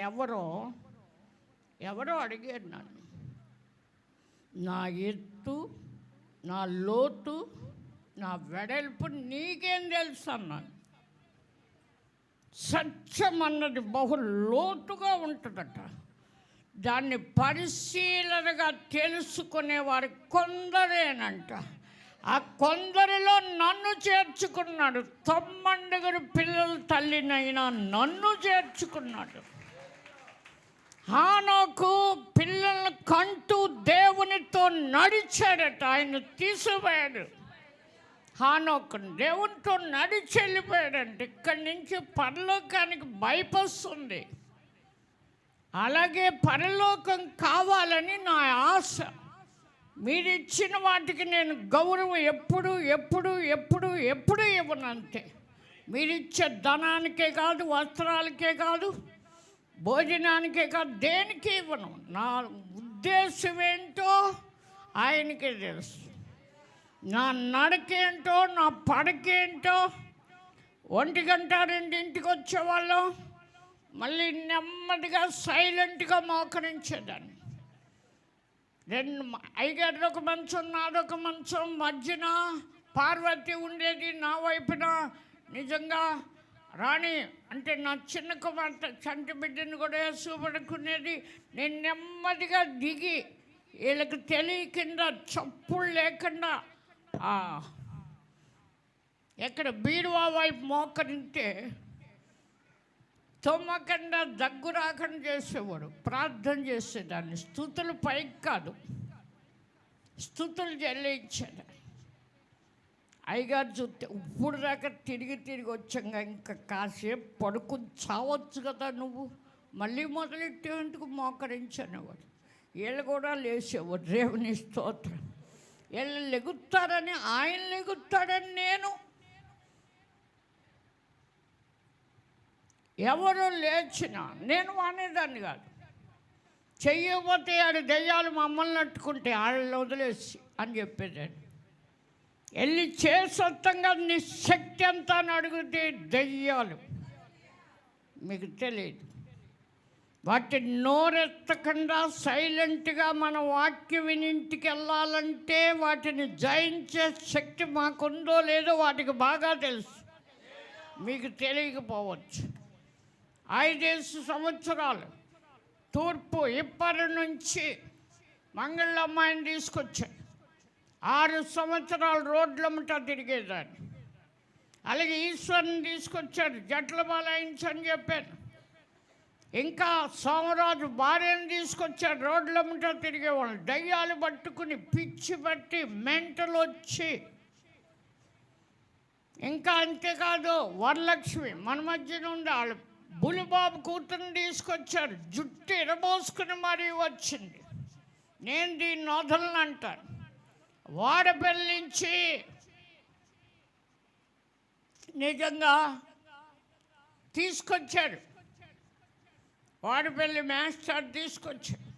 ఎవరో అడిగారు నన్ను, నా ఎత్తు, నా లోతు, నా వెడల్పు నీకేం తెలుసు అన్నాను. సత్యం అన్నది బహు లోతుగా ఉంటుందట. దాన్ని పరిశీలనగా తెలుసుకునేవారు కొందరేనంట. ఆ కొందరిలో నన్ను చేర్చుకున్నాడు. 9 పిల్లల తల్లినైనా నన్ను చేర్చుకున్నాడు. హానోకు పిల్లలను కంటూ దేవునితో నడిచాడట. ఆయన తీసిపోయాడు. హానోకు దేవునితో నడిచి వెళ్ళిపోయాడంటే ఇక్కడి నుంచి పరలోకానికి బైపాస్ ఉంది. అలాగే పరలోకం కావాలని నా ఆశ. మీరు ఇచ్చిన వాటికి నేను గౌరవం ఎప్పుడు ఇవ్వనంతే. మీరిచ్చే ధనానికే కాదు, వస్త్రాలకే కాదు, భోజనానికే కాదు, దేనికి ఇవ్వను. నా ఉద్దేశం ఏంటో ఆయనకే తెలుసు. నా నడకేంటో, నా పడకేంటో. 1 గంట 2ంటికి వచ్చేవాళ్ళం, మళ్ళీ నెమ్మదిగా సైలెంట్గా మోకరించేదాన్ని. 2 అయ్యగారిదొక మంచం, నాదొక మంచం, మధ్యన పార్వతి ఉండేది నా వైపున. నిజంగా రాణి అంటే నా చిన్న కుమార్తె చంటి బిడ్డను కూడా వేసుపడుకునేది. నేను నెమ్మదిగా దిగి వీళ్ళకి తెలియకుండా చప్పులు లేకుండా ఎక్కడ బీరువా వైపు మోకరింటే తొమ్మకుండా దగ్గు రాకుండా చేసేవాడు. ప్రార్థన చేసేదాన్ని. స్తుతులు పైకి కాదు, స్తుతులు చెల్లించాడు. అయ్యగారు చూస్తే ఇప్పుడు దాకా తిరిగి వచ్చాక ఇంకా కాసేపు పడుకుని చావచ్చు కదా నువ్వు, మళ్ళీ మొదలెట్టేందుకు మోకరించనేవాడు. వీళ్ళు కూడా లేచేవాడు. దేవుని స్తోత్రం. వీళ్ళు లెగుతారని, ఆయన లెగుతాడని ఎవరు లేచినా నేను అనేదాన్ని కాదు. చెయ్యకపోతే ఆడు దెయ్యాలు మమ్మల్ని అట్టుకుంటే వాళ్ళని వదిలేసి అని చెప్పేదాన్ని. వెళ్ళి చేసొత్తంగా నీ శక్తి అంతా అని అడిగితే దెయ్యాలు మీకు తెలియదు. వాటి నోరెత్తకుండా సైలెంట్గా మన వాక్యం విని ఇంటికి వెళ్ళాలంటే వాటిని జయించే శక్తి మాకుందో లేదో వాటికి బాగా తెలుసు. మీకు తెలియకపోవచ్చు. 5 సంవత్సరాలు తూర్పు ఇప్పటి నుంచి మంగళమ్మాయిని తీసుకొచ్చాను. 6 సంవత్సరాలు రోడ్లమ్మట తిరిగేదాన్ని. అలాగే ఈశ్వరుని తీసుకొచ్చాడు, జట్ల బాలాయించని చెప్పాను. ఇంకా సోమరాజు భార్యను తీసుకొచ్చాడు, రోడ్లమ్మట తిరిగేవాళ్ళు. దయ్యాలు పట్టుకుని పిచ్చి పట్టి మెంటలు వచ్చి. ఇంకా అంతేకాదు, వరలక్ష్మి మన మధ్యన ఉంది. వాళ్ళు బులిబాబు కూతురుని తీసుకొచ్చారు, జుట్టు ఎరబోసుకుని మరీ వచ్చింది. నేను దీన్ని వదలను అంటాను. వాడపల్లి నుంచి నిజంగా తీసుకొచ్చాడు. వాడపల్లి మాస్టర్ తీసుకొచ్చాడు.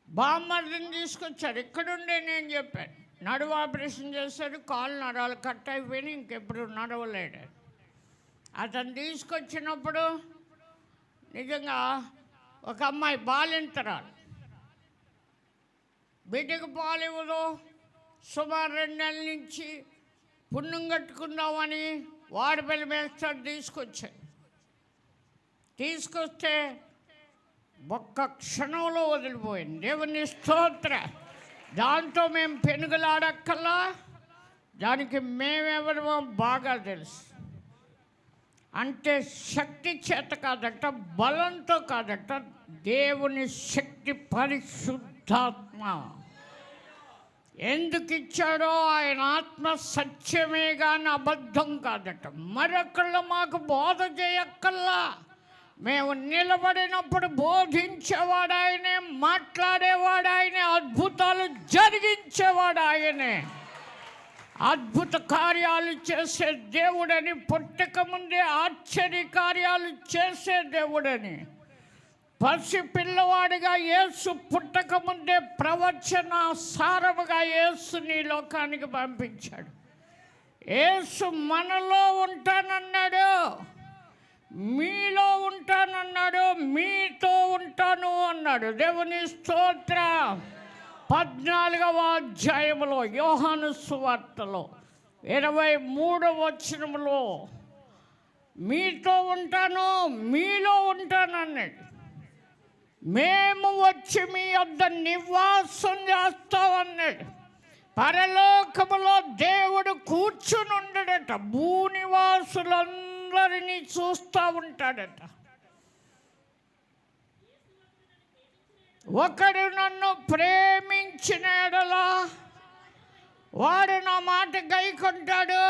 బామ్మర్దిని తీసుకొచ్చాడు. ఇక్కడుండే నేను చెప్పాను. నడువు ఆపరేషన్ చేశాడు, కాళ్ళు నరాలు కట్ అయిపోయినాయి, ఇంకెప్పుడు నడవలేడు. అతను తీసుకొచ్చినప్పుడు నిజంగా ఒక అమ్మాయి బాలింతరాలు, బిడ్డకు పాలు ఇవ్వదు. సుమారు 2 నెలల నుంచి పుణ్యం కట్టుకుందామని వాడపల్లి మేస్తాడు తీసుకొస్తే ఒక్క క్షణంలో వదిలిపోయింది. దేవుని స్తోత్ర. దాంతో మేము పెనుగులాడక్కల్లా, దానికి మేమెవరమో బాగా తెలుసు. అంటే శక్తి చేత కాదట, బలంతో కాదట, దేవుని శక్తి, పరిశుద్ధాత్మ ఎందుకు ఇచ్చాడో ఆయన ఆత్మ సత్యమే కానీ అబద్ధం కాదట. మరొకళ్ళు మాకు బోధ చేయక్కల్లా. మేము నిలబడినప్పుడు బోధించేవాడు ఆయనే, మాట్లాడేవాడు ఆయనే, అద్భుతాలు జరిగించేవాడు ఆయనే. అద్భుత కార్యాలు చేసే దేవుడని, పుట్టక ముందే ఆశ్చర్య కార్యాలు చేసే దేవుడని, పసి పిల్లవాడిగా యేసు పుట్టక ముందే ప్రవచన సారముగా యేసుని లోకానికి పంపించాడు. యేసు మనలో ఉంటానన్నాడు. మీలో ఉంటానన్నాడు, మీతో ఉంటాను అన్నాడు. దేవుని స్తోత్రం. 14వ అధ్యాయంలో యోహాను సువార్తలో 23వ వచనంలో మీతో ఉంటాను, మీలో ఉంటాను అన్నాడు. మేము వచ్చి మీ వద్ద నివాసం చేస్తామన్నాడు. పరలోకములో దేవుడు కూర్చుని ఉండడట, భూనివాసులందరినీ చూస్తూ ఉంటాడట. ఒకడు నన్ను ప్రేమించిన యెడల వాడు నా మాట గైకొంటాడు,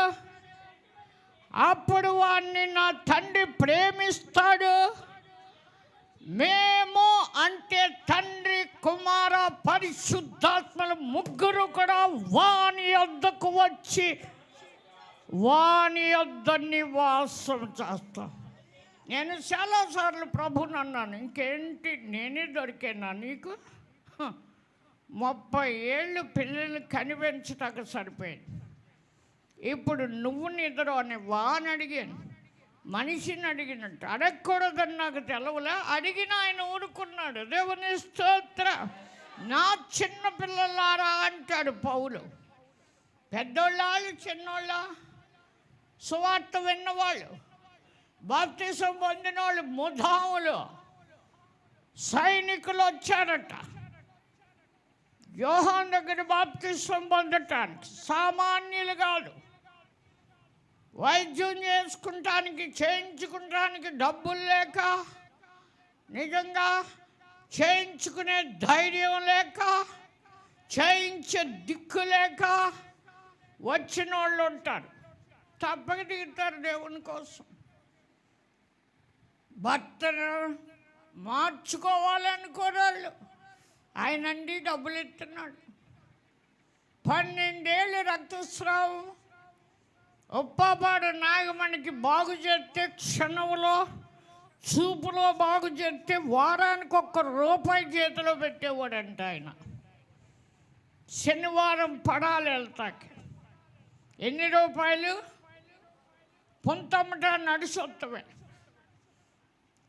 అప్పుడు వాడిని నా తండ్రి ప్రేమిస్తాడు. మేము అంటే తండ్రి, కుమార, పరిశుద్ధాత్మలు ముగ్గురు కూడా వాని వద్దకు వచ్చి వాని వద్ద నివాసం చేస్తాం. నేను చాలాసార్లు ప్రభుని అన్నాను, ఇంకేంటి నేనే దొరికేనా నీకు? 30 ఏళ్ళు పిల్లలు కనిపెంచటానికి సరిపోయింది. ఇప్పుడు నువ్వు నిద్ర అని వాని అడిగాను, మనిషిని అడిగినట్టు. అడగకూడదని నాకు తెలవలే, అడిగిన ఆయన ఊరుకున్నాడు. దేవుని స్తోత్రం. నా చిన్న పిల్లలారా అంటాడు పౌలు. పెద్దోళ్ళ చిన్నోళ్ళ? సువార్త విన్నవాళ్ళు, బాప్తిసం పొందిన వాళ్ళు, ముధాములు, సైనికులు వచ్చారట యోహాను దగ్గర బాప్తిసం పొందటానికి. సామాన్యులు కాదు. వైద్యం చేసుకుంటానికి, చేయించుకుంటానికి డబ్బులు లేక, నిజంగా చేయించుకునే ధైర్యం లేక, చేయించే దిక్కు లేక వచ్చిన వాళ్ళు ఉంటారు. తప్పక దిగుతారు దేవుని కోసం. భర్తను మార్చుకోవాలనుకోరాళ్ళు. ఆయనండి డబ్బులు ఇస్తున్నాడు. 12 ఏళ్ళు రక్తస్రావం ఉప్పాపాడు నాగమణికి బాగు చేస్తే క్షణంలో, చూపులో బాగు చేస్తే వారానికి ₹1 చేతిలో పెట్టేవాడంట ఆయన. శనివారం పడాలి వెళ్తాకి. ఎన్ని రూపాయలు? పొంతమ్మట నడిసొత్తమే.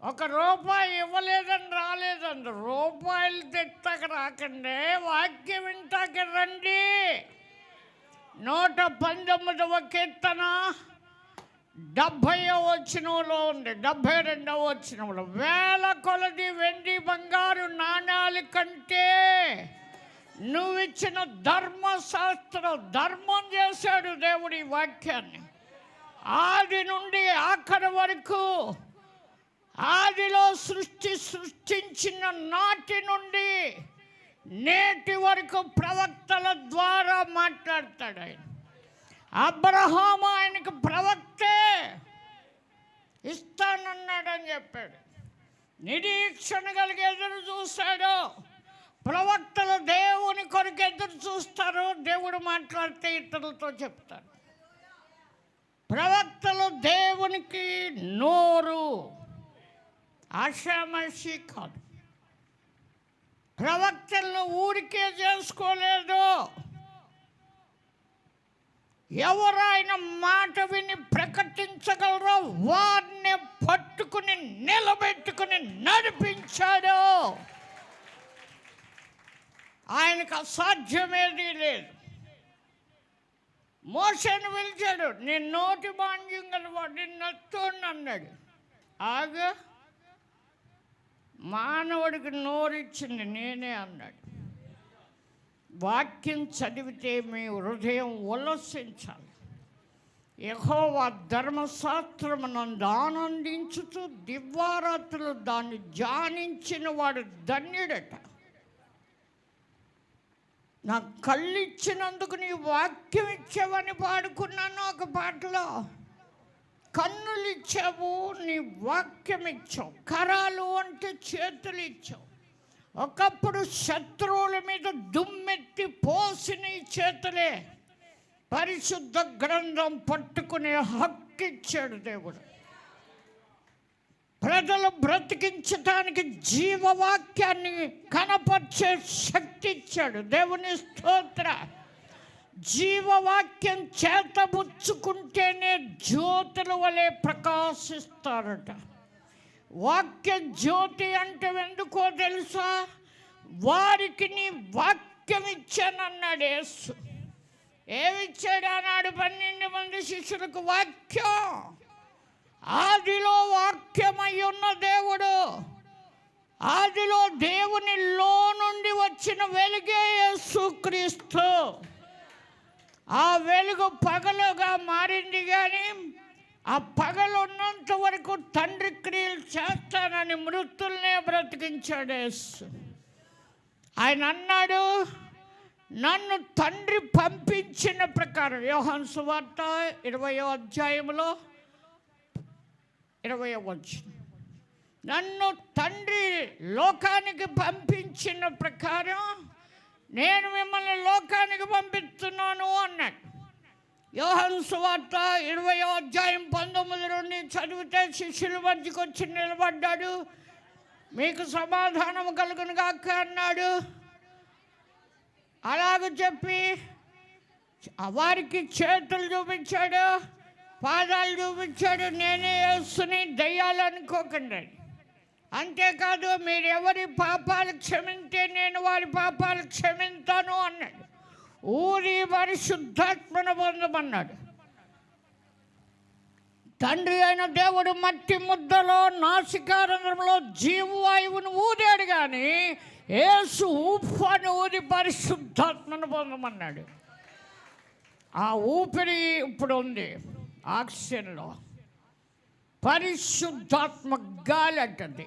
₹1 ఇవ్వలేదని రాలేదండి. రూపాయలు తెస్తాక రాకండి, వాక్యం వింటాక రండి. 119వ కీర్తన 70వ వచనంలో ఉంది, 72వ వచనంలో, వేల కొలది వెండి బంగారు నాణ్యాల కంటే నువ్విచ్చిన ధర్మశాస్త్రం, ధర్మం చేశాడు దేవుడి వాక్యాన్ని. ఆది నుండి ఆఖరి వరకు, ఆదిలో సృష్టించిన నాటి నుండి నేటి వరకు ప్రవక్తల ద్వారా మాట్లాడతాడు ఆయన. అబ్రహాము ఆయనకు ప్రవక్తే, ఇస్తానన్నాడని చెప్పాడు. నిరీక్షణ కలిగి ఎదురు చూశాడు. ప్రవక్తలు దేవుని కొరకు ఎదురు చూస్తారు. దేవుడు మాట్లాడితే ఇతరులతో చెప్తారు. ప్రవక్తలు దేవునికి నోరు, ఆషామాషి కాదు. ప్రవక్తలను ఊరికే చేసుకోలేదు. ఎవరు ఆయన మాట విని ప్రకటించగలరో వారిని పట్టుకుని నిలబెట్టుకుని నడిపించాడు. ఆయనకు అసాధ్యమేదీ లేదు. మోషేను పిలిచాడు, నేను నోటి మాంద్యం గలవాడిని, నత్తోడిని అన్నాడు. ఆగా, మానవుడికి నోరిచ్చింది నేనే అన్నాడు. వాక్యం చదివితే మీ హృదయం ఉల్లసించాలి. యెహోవా ధర్మశాస్త్రమునందు ఆనందించుతూ దివారాత్రులు దాన్ని ధ్యానించిన వాడు ధన్యుడట. నాకు కళ్ళు ఇచ్చినందుకు నీ వాక్యం ఇచ్చావని పాడుకున్నాను ఒక పాటలో. కన్నులు ఇచ్చావు, నీ వాక్యం ఇచ్చావు. కరాలు అంటే చేతులు ఇచ్చావు. ఒకప్పుడు శత్రువుల మీద దుమ్మెత్తి పోసిన ఈ చేతులే పరిశుద్ధ గ్రంథం పట్టుకునే హక్కు ఇచ్చాడు దేవుడు. ప్రజలు బ్రతికించటానికి జీవవాక్యాన్ని కనపరిచే శక్తి ఇచ్చాడు. దేవుని స్తోత్రం. జీవవాక్యం చేతబుచ్చుకుంటేనే జ్యోతుల వలె ప్రకాశిస్తారట. వాక్య జ్యోతి అంటే ఎందుకో తెలుసా? వారికి నీ వాక్యం ఇచ్చానన్నాడు యేసు. ఏమిచ్చాడు అన్నాడు? 12 మంది శిష్యులకు వాక్యం. ఆదిలో వాక్యమై ఉన్న దేవుడు, ఆదిలో దేవునిలో నుండి వచ్చిన వెలుగే యేసుక్రీస్తు. ఆ వెలుగు పగలుగా మారింది, కానీ ఆ పగలు ఉన్నంత వరకు తండ్రి క్రియలు చేస్తానని మృతుల్నే బ్రతికించాడు యేసు. ఆయన అన్నాడు, నన్ను తండ్రి పంపించిన ప్రకారం. యోహాను సువార్త 20వ అధ్యాయంలో 20వ వచనం, నన్ను తండ్రి లోకానికి పంపించిన ప్రకారం నేను మిమ్మల్ని లోకానికి పంపిస్తున్నాను అన్నాడు. యోహాను సువార్త 20వ అధ్యాయం 19 చదివితే శిష్యుల మధ్యకు వచ్చి నిలబడ్డాడు. మీకు సమాధానం కలుగును గాక అన్నాడు. అలాగ చెప్పి వారికి చేతులు చూపించాడు, పాదాలు చూపించాడు. నేనే యేసుని, దయ్యాలు అనుకోకండి. అంతేకాదు, మీరు ఎవరి పాపాలు క్షమింటే నేను వారి పాపాలు క్షమింతాను అన్నాడు. ఊరి పరిశుద్ధాత్మను పొందమన్నాడు. తండ్రి అయిన దేవుడు మట్టి ముద్దలో నాసికారంధ్రంలో జీవవాయువును ఊదాడు, కానీ యేసు ఊఫాను ఊది పరిశుద్ధాత్మను పొందమన్నాడు. ఆ ఊపిరి ఇప్పుడు ఉంది ఆక్సిజన్లో. పరిశుద్ధాత్మ గాలి అంటది.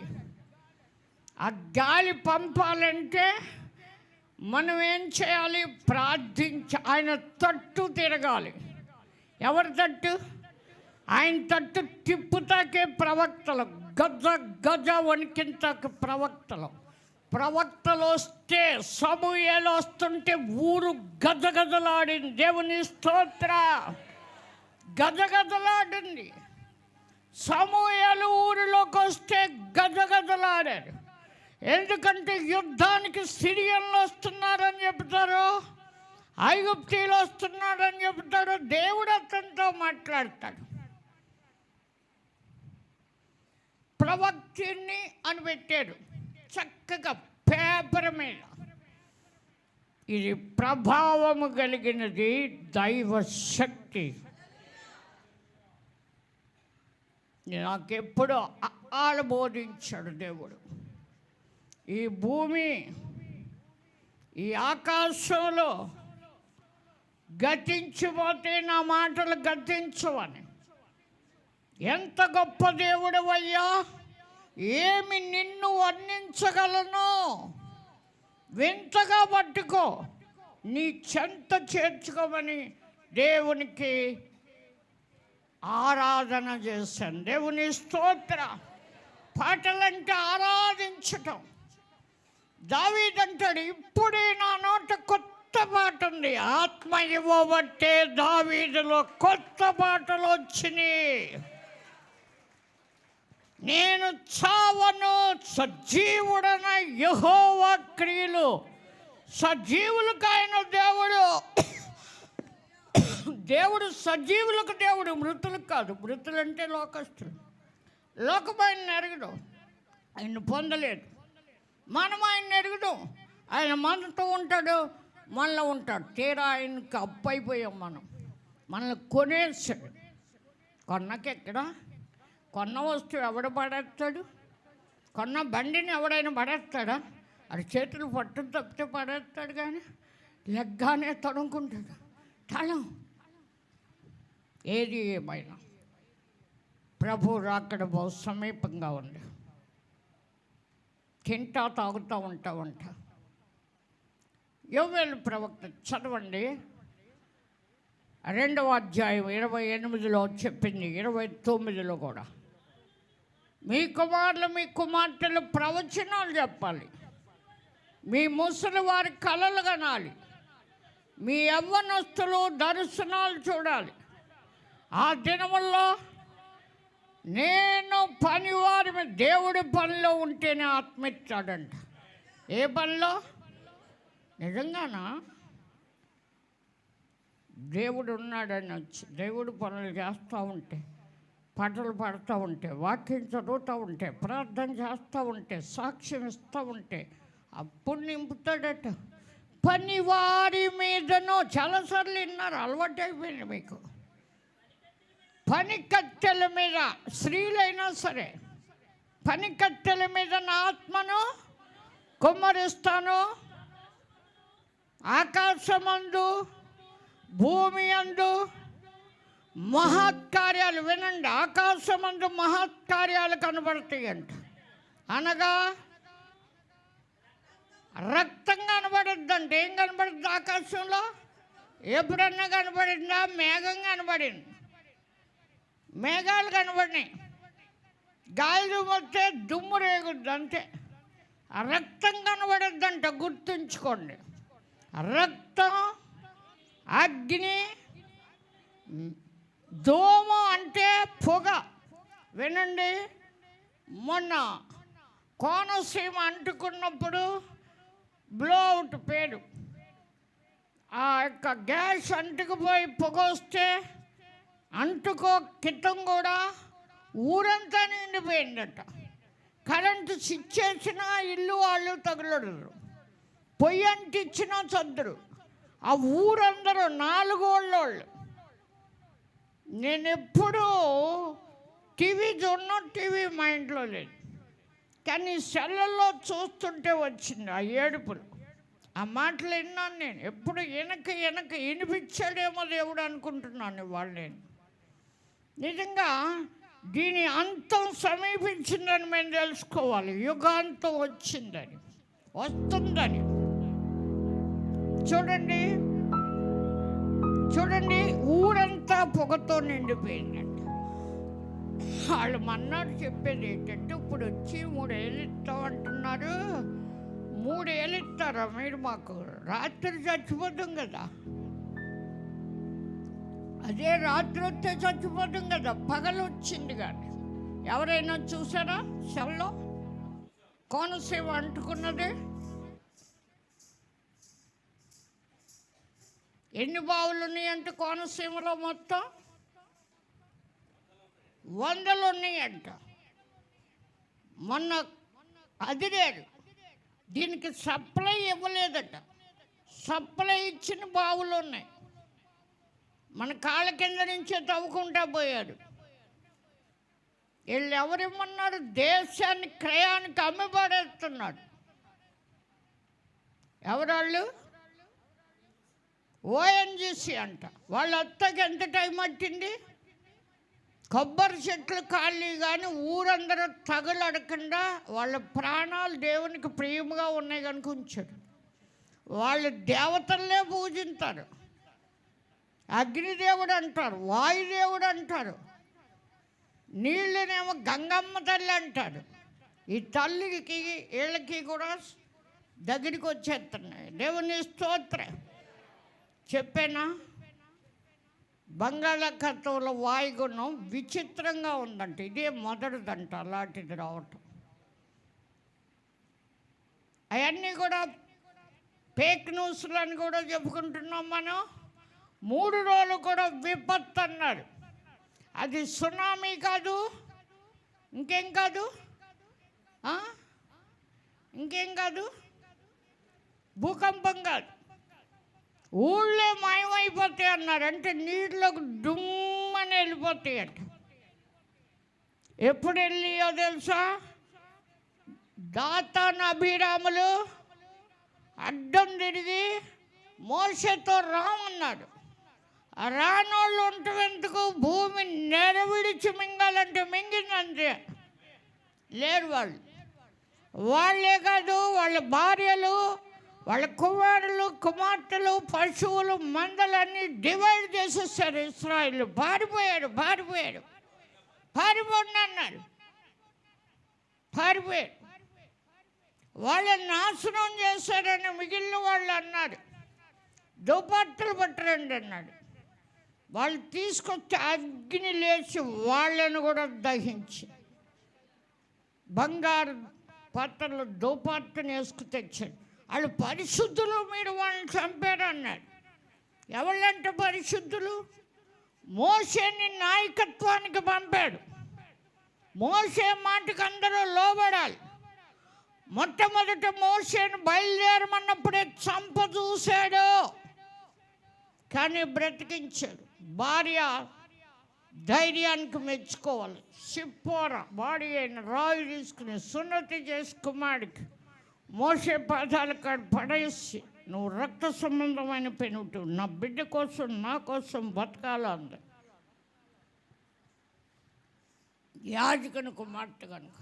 ఆ గాలి పంపాలంటే మనం ఏం చేయాలి? ఆయన తట్టు తిరగాలి. ఎవరి తట్టు? ఆయన తట్టు తిప్పుతాకే ప్రవక్తలు, గజ గజ వణికింతాక ప్రవక్తలు వస్తే, సమూయేలు వస్తుంటే ఊరు గజగజలాడింది. దేవుని స్తోత్ర. గజగజలాడింది. సమూయేలు ఊరిలోకి వస్తే గజగజలాడారు. ఎందుకంటే యుద్ధానికి సిరియన్లు వస్తున్నారని చెప్తారు, ఐగుప్తీయులు వస్తున్నారని చెప్తారు. దేవుడు అతనితో మాట్లాడతాడు. ప్రవక్తిని అని పెట్టారు చక్కగా పేపర్ మీద. ఇది ప్రభావము కలిగినది, దైవ శక్తి. నాకెప్పుడు బోధించాడు దేవుడు. ఈ భూమి, ఈ ఆకాశంలో గతించిపోతే నా మాటలు గతించవని. ఎంత గొప్ప దేవుడవయ్యా! ఏమి నిన్ను వర్ణించగలను? వింతగా పట్టుకో, నీ చెంత చేర్చుకోమని దేవునికి ఆరాధన చేశాను. దేవుని స్తోత్ర. పాటలంటే ఆరాధించటం. దావీదంటాడు, ఇప్పుడే నా నోట కొత్త పాట ఉంది. ఆత్మ ఇవ్వబట్టే దావీదులో కొత్త పాటలు వచ్చినాయి. నేను చావను, సజీవుడన యెహోవా క్రియలు. సజీవులకు ఆయన దేవుడు సజీవులకు దేవుడు, మృతులకు కాదు. మృతులంటే లోకస్తులు. లోకమైన ఎరగడం, ఆయన పొందలేదు. మనం ఆయన ఎరగడం. ఆయన మనతో ఉంటాడు, మనలో ఉంటాడు. తీరా ఆయనకి అప్పు అయిపోయాం మనం. మనల్ని కొనేసాడు. కొన్నకెక్కడ? కొన్న వస్తువు ఎవడు పడేస్తాడు? కొన్న బండిని ఎవడైనా పడేస్తాడా? అది చేతులు పట్టును తప్పితే పడేస్తాడు, కానీ లెగ్గానే తడుముకుంటాడు. తడం. ఏది ఏమైనా ప్రభు రాకడ బహు సమీపంగా ఉంది. తింటా తాగుతూ ఉంటా. యోవేలు ప్రవక్త చదవండి, 2వ అధ్యాయం 28లో చెప్పింది, 29లో కూడా. మీ కుమారులు మీ కుమార్తెలు ప్రవచనాలు చెప్పాలి, మీ ముసలి వారి కలలు కనాలి, మీ యవ్వనస్తులు దర్శనాలు చూడాలి. ఆ దినముల్లో నేను పనివారి మీద, దేవుడి పనిలో ఉంటేనే ఆత్మ ఇచ్చాడంట. ఏ పనిలో? నిజంగానా? దేవుడు ఉన్నాడని వచ్చి దేవుడు పనులు చేస్తూ ఉంటే, పాటలు పాడుతూ ఉంటే, వాక్యం చదువుతూ ఉంటే, ప్రార్థన చేస్తూ ఉంటే, సాక్ష్యం ఇస్తూ ఉంటే అప్పుడు నింపుతాడట. పనివారి మీదనో, చాలాసార్లు విన్నారు, అలవాటు అయిపోయింది మీకు. పని కట్టెల మీద, స్త్రీలైనా సరే, పని కట్టెల మీద నా ఆత్మను కుమ్మరిస్తాను, ఆకాశమందు భూమి అందు మహత్కార్యాలు, వినండి, ఆకాశమందు మహత్కార్యాలు కనబడతాయి అంట. అనగా రక్తం కనబడుద్దంటే ఏం కనబడుద్ది ఆకాశంలో? ఎప్పుడన్నా కనబడిందా? మేఘం కనబడింది, మేఘాలు కనబడినాయి, గాలి వస్తే దుమ్ము రేగుద్ది అంతే. రక్తం కనబడద్దంట, గుర్తుంచుకోండి. రక్తం, అగ్ని, దోమ అంటే పొగ. వినండి, మొన్న కోనసీమ అంటుకున్నప్పుడు బ్లోఅవుట్ పేరు, ఆ యొక్క గ్యాస్ అంటుకుపోయి పొగ వస్తే అంటుకో క్రితం కూడా ఊరంతా నిండిపోయిందట. కరెంటు స్విచ్ వేసినా ఇల్లు వాళ్ళు తగులడరు, పొయ్యి అంటిచ్చినా చద్దరు. ఆ ఊరందరూ 4 వాళ్ళు. నేను ఎప్పుడూ టీవీ టీవీ మా ఇంట్లో లేదు, కానీ సెల్లల్లో చూస్తుంటే వచ్చింది ఆ ఏడుపులు. ఆ మాటలు విన్నాను నేను. ఎప్పుడు వెనక వినిపించాడేమో దేవుడు అనుకుంటున్నాను ఇవాళ నేను. నిజంగా దీని అంతం సమీపించిందని మేము తెలుసుకోవాలి. యుగాంతం వచ్చిందని, వస్తుందని. చూడండి ఊరంతా పొగతో నిండిపోయిందంట. వాళ్ళు మన్నాడు చెప్పేది ఏంటంటే, ఇప్పుడు వచ్చి 3 ఏళ్ళు ఇస్తామంటున్నారు. 3 ఏళ్ళు ఇస్తారా మీరు? మాకు రాత్రి చచ్చిపోతాం కదా. అదే రాత్రి వస్తే చచ్చిపోతాం కదా, పగలు వచ్చింది కానీ. ఎవరైనా చూసారా సెల్లో కోనసీమ అంటుకున్నది? ఎన్ని బావులు ఉన్నాయంటే కోనసీమలో మొత్తం 100 ఉన్నాయంట. మొన్న అదిరేడు, దీనికి సప్లై ఇవ్వలేదట. సప్లై ఇచ్చిన బావులు ఉన్నాయి, మన కాళ్ళ కింద నుంచే తవ్వుకుంటా పోయాడు. వీళ్ళు ఎవరిమ్మన్నారు? దేశాన్ని క్రయానికి అమ్మిపడేస్తున్నాడు. ఎవరాళ్ళు? ఓఎన్జీసీ అంట. వాళ్ళ అత్తకి ఎంత టైం పట్టింది? కొబ్బరి చెట్లు ఖాళీ కానీ ఊరందరూ తగులడకుండా వాళ్ళ ప్రాణాలు దేవునికి ప్రియముగా ఉన్నాయి కనుక ఉంచాడు. వాళ్ళు దేవతలనే పూజింటారు, అగ్నిదేవుడు అంటారు, వాయుదేవుడు అంటారు, నీళ్ళనేమో గంగమ్మ తల్లి అంటారు. ఈ తల్లికి వీళ్ళకి కూడా దగ్గరికి వచ్చేస్తున్నాయి. దేవుని స్తోత్రం. చెప్పానా? బంగాళాఖాతంలో వాయుగుణం విచిత్రంగా ఉందంట. ఇదే మొదటిదంట అలాంటిది రావటం. అవన్నీ కూడా ఫేక్ న్యూస్లు అని కూడా చెప్పుకుంటున్నాం మనం. 3 రోజులు కూడా విపత్తు అన్నారు. అది సునామీ కాదు, ఇంకేం కాదు, భూకంపం కాదు, ఊళ్ళే మాయమైపోతాయి అన్నారు. అంటే నీళ్ళకు దుమ్మని వెళ్ళిపోతాయి అంట. ఎప్పుడు వెళ్ళియో తెలుసా? దాతాను అభిరాములు అడ్డం తిరిగి మోషేతో రామన్నాడు. రానోళ్ళు ఉంటెందుకు? భూమి నెరవిడిచి మింగాలంటే మింగిందంతే. లేరు వాళ్ళే కాదు, వాళ్ళ భార్యలు, వాళ్ళ కుమారులు, కుమార్తెలు, పశువులు, మందలన్నీ డివైడ్ చేసేసారు. ఇశ్రాయేల్ పారిపోయాడు అన్నాడు. పారిపోయాడు. వాళ్ళని నాశనం చేశారని మిగిలిన వాళ్ళు అన్నారు. దుపట్టలు పట్టరండి అన్నాడు. వాళ్ళు తీసుకొచ్చి అగ్ని లేచి వాళ్ళను కూడా దహించి బంగారు పాత్రలు దుపట్టను వేసుకు తెచ్చాడు. వాళ్ళు పరిశుద్ధులు, మీరు వాళ్ళని చంపారు అన్నాడు. ఎవళ్ళంటే పరిశుద్ధులు? మోషేని నాయకత్వానికి పంపాడు. మోషే మాటకు అందరూ లోబడాలి. మొట్టమొదట మోషేను బయలుదేరమన్నప్పుడే చంప చూశాడు, కానీ బ్రతికించాడు. భార్య ధైర్యానికి మెచ్చుకోవాలి. సిప్పోరా బాడీ అయిన రాయి తీసుకుని సున్నతి చేసి కుమారుడికి మోషే పాదాల కాడ పడేసి, నువ్వు రక్త సంబంధమైన పెనుటు, నా బిడ్డ కోసం నా కోసం బతకాలి అంది. యాజకుని కుమార్తె కనుక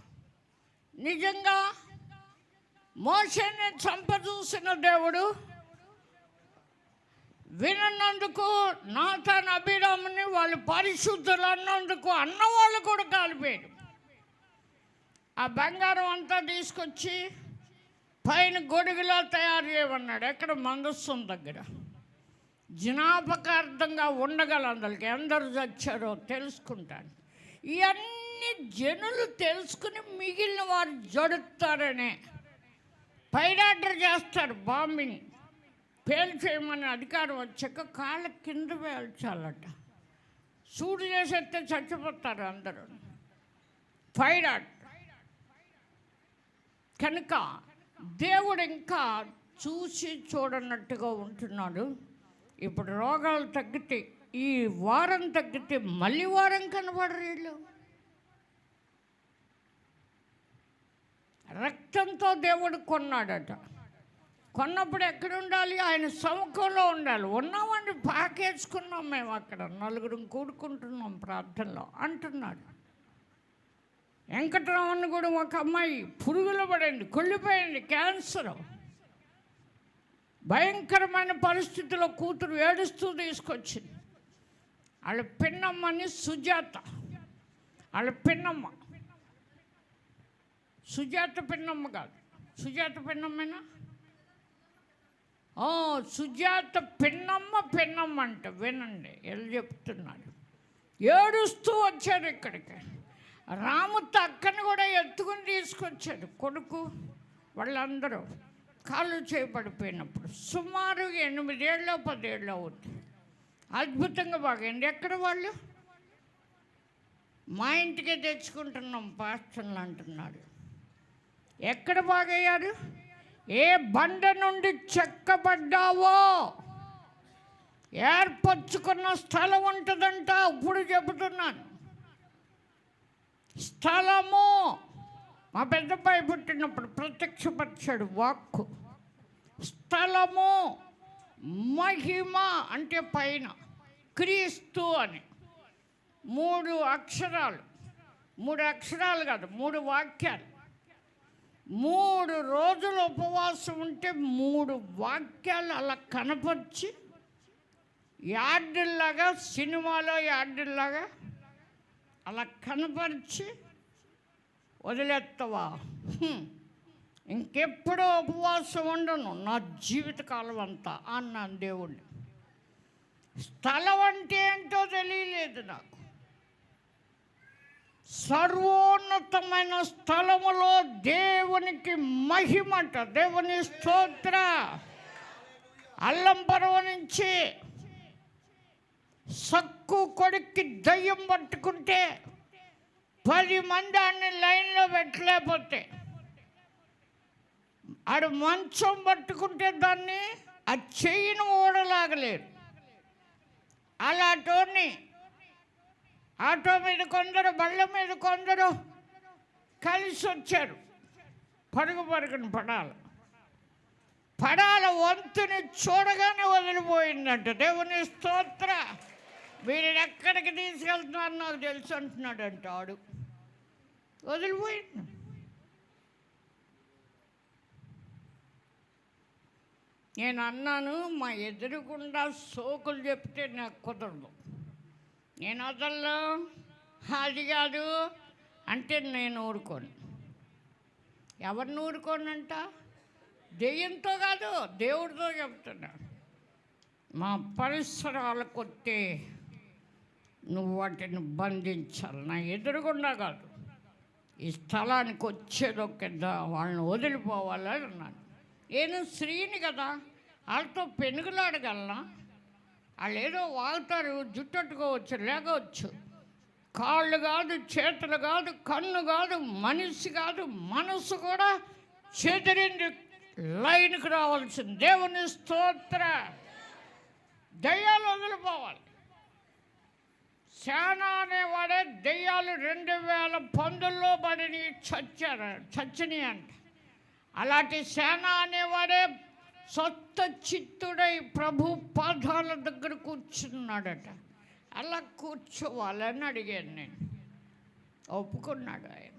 నిజంగా మోషేని చంపచూసిన దేవుడు వినన్నందుకు నాతాను అభిరాముని వాళ్ళు పరిశుద్ధులు అన్నందుకు అన్నవాళ్ళు కూడా కాలిపోయారు. ఆ బంగారం అంతా తీసుకొచ్చి పైన గొడుగులా తయారు చేయమన్నాడు. ఎక్కడ? మందస్సం దగ్గర. జ్ఞాపకార్థంగా ఉండగల అందరికి ఎందరు చచ్చారో తెలుసుకుంటాను. ఇవన్నీ జనులు తెలుసుకుని మిగిలిన వారు జడుతారనే పైరాడర్ చేస్తారు. బాంబింగ్ పేల్చేయమని అధికారం వచ్చాక కాళ్ళ కింద పేల్చాలట. సూడు చేసేస్తే చచ్చిపోతారు అందరూ. పైరాడ్ కనుక దేవుడు ఇంకా చూసి చూడనట్టుగా ఉంటున్నాడు. ఇప్పుడు రోగాలు తగ్గితే, ఈ వారం తగ్గితే మళ్ళీ వారం కనబడరు వీళ్ళు. రక్తంతో దేవుడు కొన్నాడట. కొన్నప్పుడు ఎక్కడ ఉండాలి? ఆయన సముఖంలో ఉండాలి. ఉన్నామండి, పాకేసుకున్నాం మేము, అక్కడ నలుగురం కూడుకుంటున్నాం ప్రార్థనలో అంటున్నాడు. వెంకటరామన్ కూడా ఒక అమ్మాయి పురుగులు పడింది, కుళ్ళిపోయింది, క్యాన్సర్. భయంకరమైన పరిస్థితిలో కూతురు ఏడుస్తూ తీసుకొచ్చింది. వాళ్ళ పిన్నమ్మని సుజాత, వాళ్ళ పిన్నమ్మ సుజాత పిన్నమ్మ కాదు, సుజాత పిన్నమ్మేనా? సుజాత పిన్నమ్మ అంట. వినండి, ఎలా చెప్తున్నాడు. ఏడుస్తూ వచ్చాడు ఇక్కడికి. రాము అక్కని కూడా ఎత్తుకుని తీసుకొచ్చాడు. కొడుకు వాళ్ళందరూ కాళ్ళు చేయబడిపోయినప్పుడు సుమారు 8 ఏళ్ళు 10 ఏళ్ళు అవుతుంది. అద్భుతంగా బాగైంది. ఎక్కడ వాళ్ళు? మా ఇంటికే తెచ్చుకుంటున్నాం పాస్టర్లు అంటున్నాడు. ఎక్కడ బాగయ్యారు? ఏ బండ నుండి చెక్కబడ్డావో ఏర్పరచుకున్న స్థలం ఉంటుందంట. ఇప్పుడు చెబుతున్నాను, స్థలము మా పెద్దబ్బాయి పుట్టినప్పుడు ప్రత్యక్షపరిచాడు వాక్కు. స్థలము, మహిమ అంటే పైన, క్రీస్తు అని 3 అక్షరాలు. 3 అక్షరాలు కాదు, 3 వాక్యాలు. 3 రోజులు ఉపవాసం ఉంటే 3 వాక్యాలు అలా కనపరిచి, యార్డుల్లాగా, సినిమాలో యార్డుల్లాగా అలా కనపరిచి వదిలేస్తావా? ఇంకెప్పుడూ ఉపవాసం ఉండను నా జీవితకాలం అంతా అన్నాను దేవుణ్ణి. స్థలం అంటే ఏంటో తెలియలేదు నాకు. సర్వోన్నతమైన స్థలములో దేవునికి మహిమంట. దేవుని స్తోత్ర. అల్లం పర్వ నుంచి సక్కు కొడుక్కి దయ్యం పట్టుకుంటే 10 మంది అన్ని లైన్లో పెట్టలేకపోతే, ఆడు మంచం పట్టుకుంటే దాన్ని ఆ చెయ్యిని ఊడలాగలేరు. అలాంటి ఆటో మీద కొందరు, బళ్ళ మీద కొందరు కలిసి వచ్చారు. పరుగుని పడాల వంతుని చూడగానే వదిలిపోయిందంట. దేవుని స్తోత్ర. మీరు ఎక్కడికి తీసుకెళ్తున్నారు నాకు తెలుసు అంటున్నాడంట. ఆడు వదిలిపోయింది. నేను అన్నాను, మా ఎదురుగుండా సోకులు చెప్తే నాకు కుదరదు, నేను వదల్లో, అది కాదు అంటే నేను ఊరుకోను. ఎవరిని ఊరుకోనంట? దెయ్యంతో కాదు, దేవుడితో చెప్తున్నా. మా పరిసరాలకు వస్తే నువ్వు వాటిని బంధించాలి. నా ఎదురుగుండా కాదు, ఈ స్థలానికి వచ్చేదొక్క వాళ్ళని వదిలిపోవాలని అన్నాను. నేను స్త్రీని కదా, వాళ్ళతో పెనుగులాడగలనా? వాళ్ళు ఏదో వాగుతారు, జుట్టట్టుకోవచ్చు, లేగవచ్చు. కాళ్ళు కాదు, చేతులు కాదు, కన్ను కాదు, మనిషి కాదు, మనసు కూడా చెదిరింది లైన్కి రావాల్సింది. దేవుని స్తోత్ర. దయ్యాలు వదిలిపోవాలి. సేన అనేవాడే దెయ్యాలు 2000 పందుల్లో పడిని చచ్చినాయి అంట. అలాంటి సేన అనేవాడే సొంత చిత్తుడై ప్రభు పాదాల దగ్గర కూర్చున్నాడట. అలా కూర్చోవాలని అడిగాను నేను. ఒప్పుకున్నాడు ఆయన.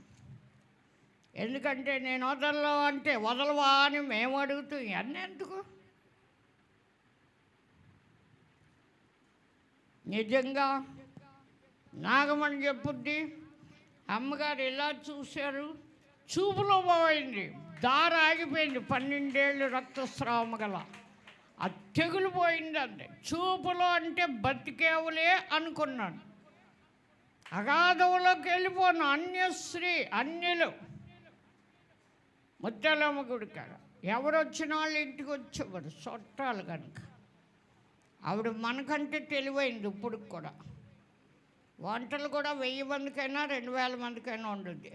ఎందుకంటే నేను వదలలో అంటే వదలవా అని మేము అడుగుతూ ఇవన్నీ ఎందుకు? నిజంగా నాగమని చెప్పుద్ది, అమ్మగారు ఇలా చూశారు, చూపులో పోయింది, దారి ఆగిపోయింది, 12 ఏళ్ళు రక్తస్రావం గల ఆ తెగులు పోయిందండి. చూపులో అంటే బతికేవులే అనుకున్నాను. అగాధంలోకి వెళ్ళిపోను. అన్యులు ముత్యాలమ్మ గుడి కాడ ఎవరు వచ్చిన వాళ్ళు ఇంటికి వచ్చేవారు, చుట్టాలు కనుక. ఆవిడ మనకంటే తెలివైంది. ఇప్పుడు కూడా వంటలు కూడా 1000 మందికైనా 2000 మందికైనా వండుద్ది.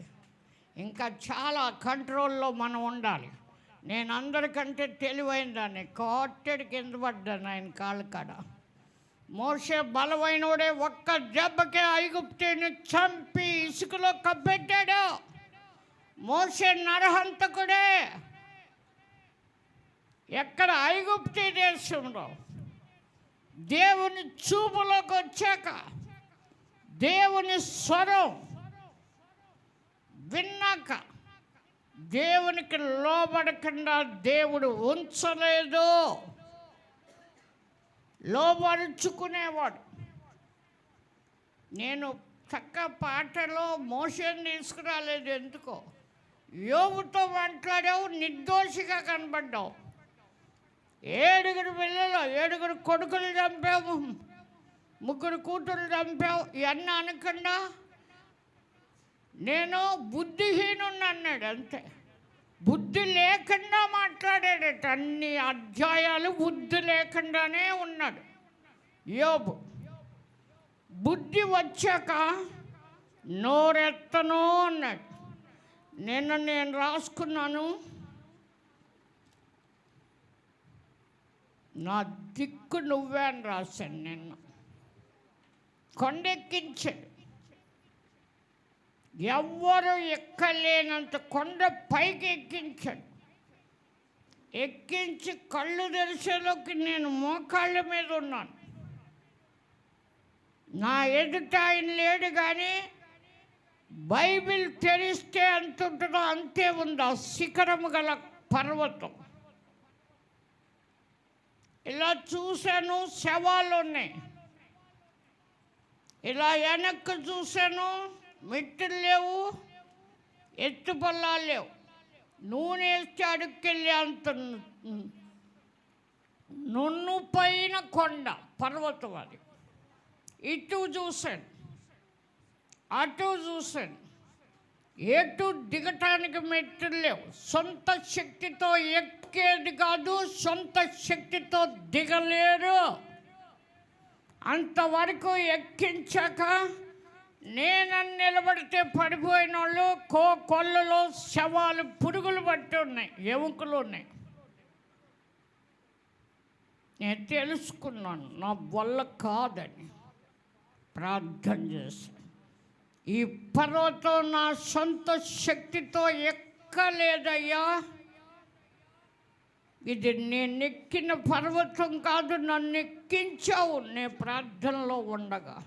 ఇంకా చాలా కంట్రోల్లో మనం ఉండాలి. నేను అందరికంటే తెలివైన దాన్ని కోట్టెడి కింద పడ్డాను ఆయన కాళ్ళ కాడ. మోషే బలమైనోడే, ఒక్క దెబ్బకే ఐగుప్తుని చంపి ఇసుకలో కప్పెట్టాడు. మోషే నరహంతకుడే. ఎక్కడ? ఐగుప్తు దేశంలో. దేవుని చూపులోకి వచ్చాక, దేవుని స్వరం విన్నాక, దేవునికి లోబడకుండా దేవుడు ఉంచలేదు. లోబరుచుకునేవాడు. నేను చక్క పాటలో మోషేని తీసుకురాలేదు. ఎందుకో? యోబుతో మాట్లాడావు, నిర్దోషిగా కనబడ్డావు. 7 పిల్లలు, 7 కొడుకులు చంపావు, 3 కూతురు చంపావు. ఇవన్నీ అనకుండా నేను బుద్ధిహీనుణ్ణి అన్నాడు. అంతే. బుద్ధి లేకుండా మాట్లాడాడట. అన్ని అధ్యాయాలు బుద్ధి లేకుండానే ఉన్నాడు యోబు. బుద్ధి వచ్చాక నోరెత్తను అన్నాడు. నేను రాసుకున్నాను, నా దిక్కు నువ్వే అని రాశాను. నిన్ను కొండెక్కించాడు. ఎవ్వరు ఎక్కలేనంత కొండ పైకి ఎక్కించాడు. ఎక్కించి కళ్ళు తెరిచేలోకి నేను మోకాళ్ళ మీద ఉన్నాను. నా ఎదుట ఆయన లేడు, కానీ బైబిల్ తెరిస్తే ఎంత ఉంటుందో అంతే ఉంది ఆ శిఖరము గల పర్వతం. ఇలా చూశాను, శవాలు ఉన్నాయి. ఇలా వెనక్కి చూశాను, మెట్టులు లేవు, ఎత్తు పల్లాలు లేవు. నూనె వేస్తే అడుక్కెళ్ళి అంత నున్ను పైన కొండ పర్వతం అది. ఇటు చూశాను, అటు చూశాను. ఎటు దిగటానికి మెట్టులు లేవు. సొంత శక్తితో ఎక్కేది కాదు, సొంత శక్తితో దిగలేరు. అంతవరకు ఎక్కించాక నేనని నిలబడితే పడిపోయిన వాళ్ళు కొల్లలో శవాలు, పురుగులు పట్టి ఉన్నాయి, ఎముకలు ఉన్నాయి. నేను తెలుసుకున్నాను నా వల్ల కాదని. ప్రార్థన చేసి, ఈ పర్వతం నా సొంత శక్తితో ఎక్కలేదయ్యా. ఇది నేను ఎక్కిన పర్వతం కాదు, నన్ను ఎక్కించావు. నేను ప్రార్థనలో ఉండగా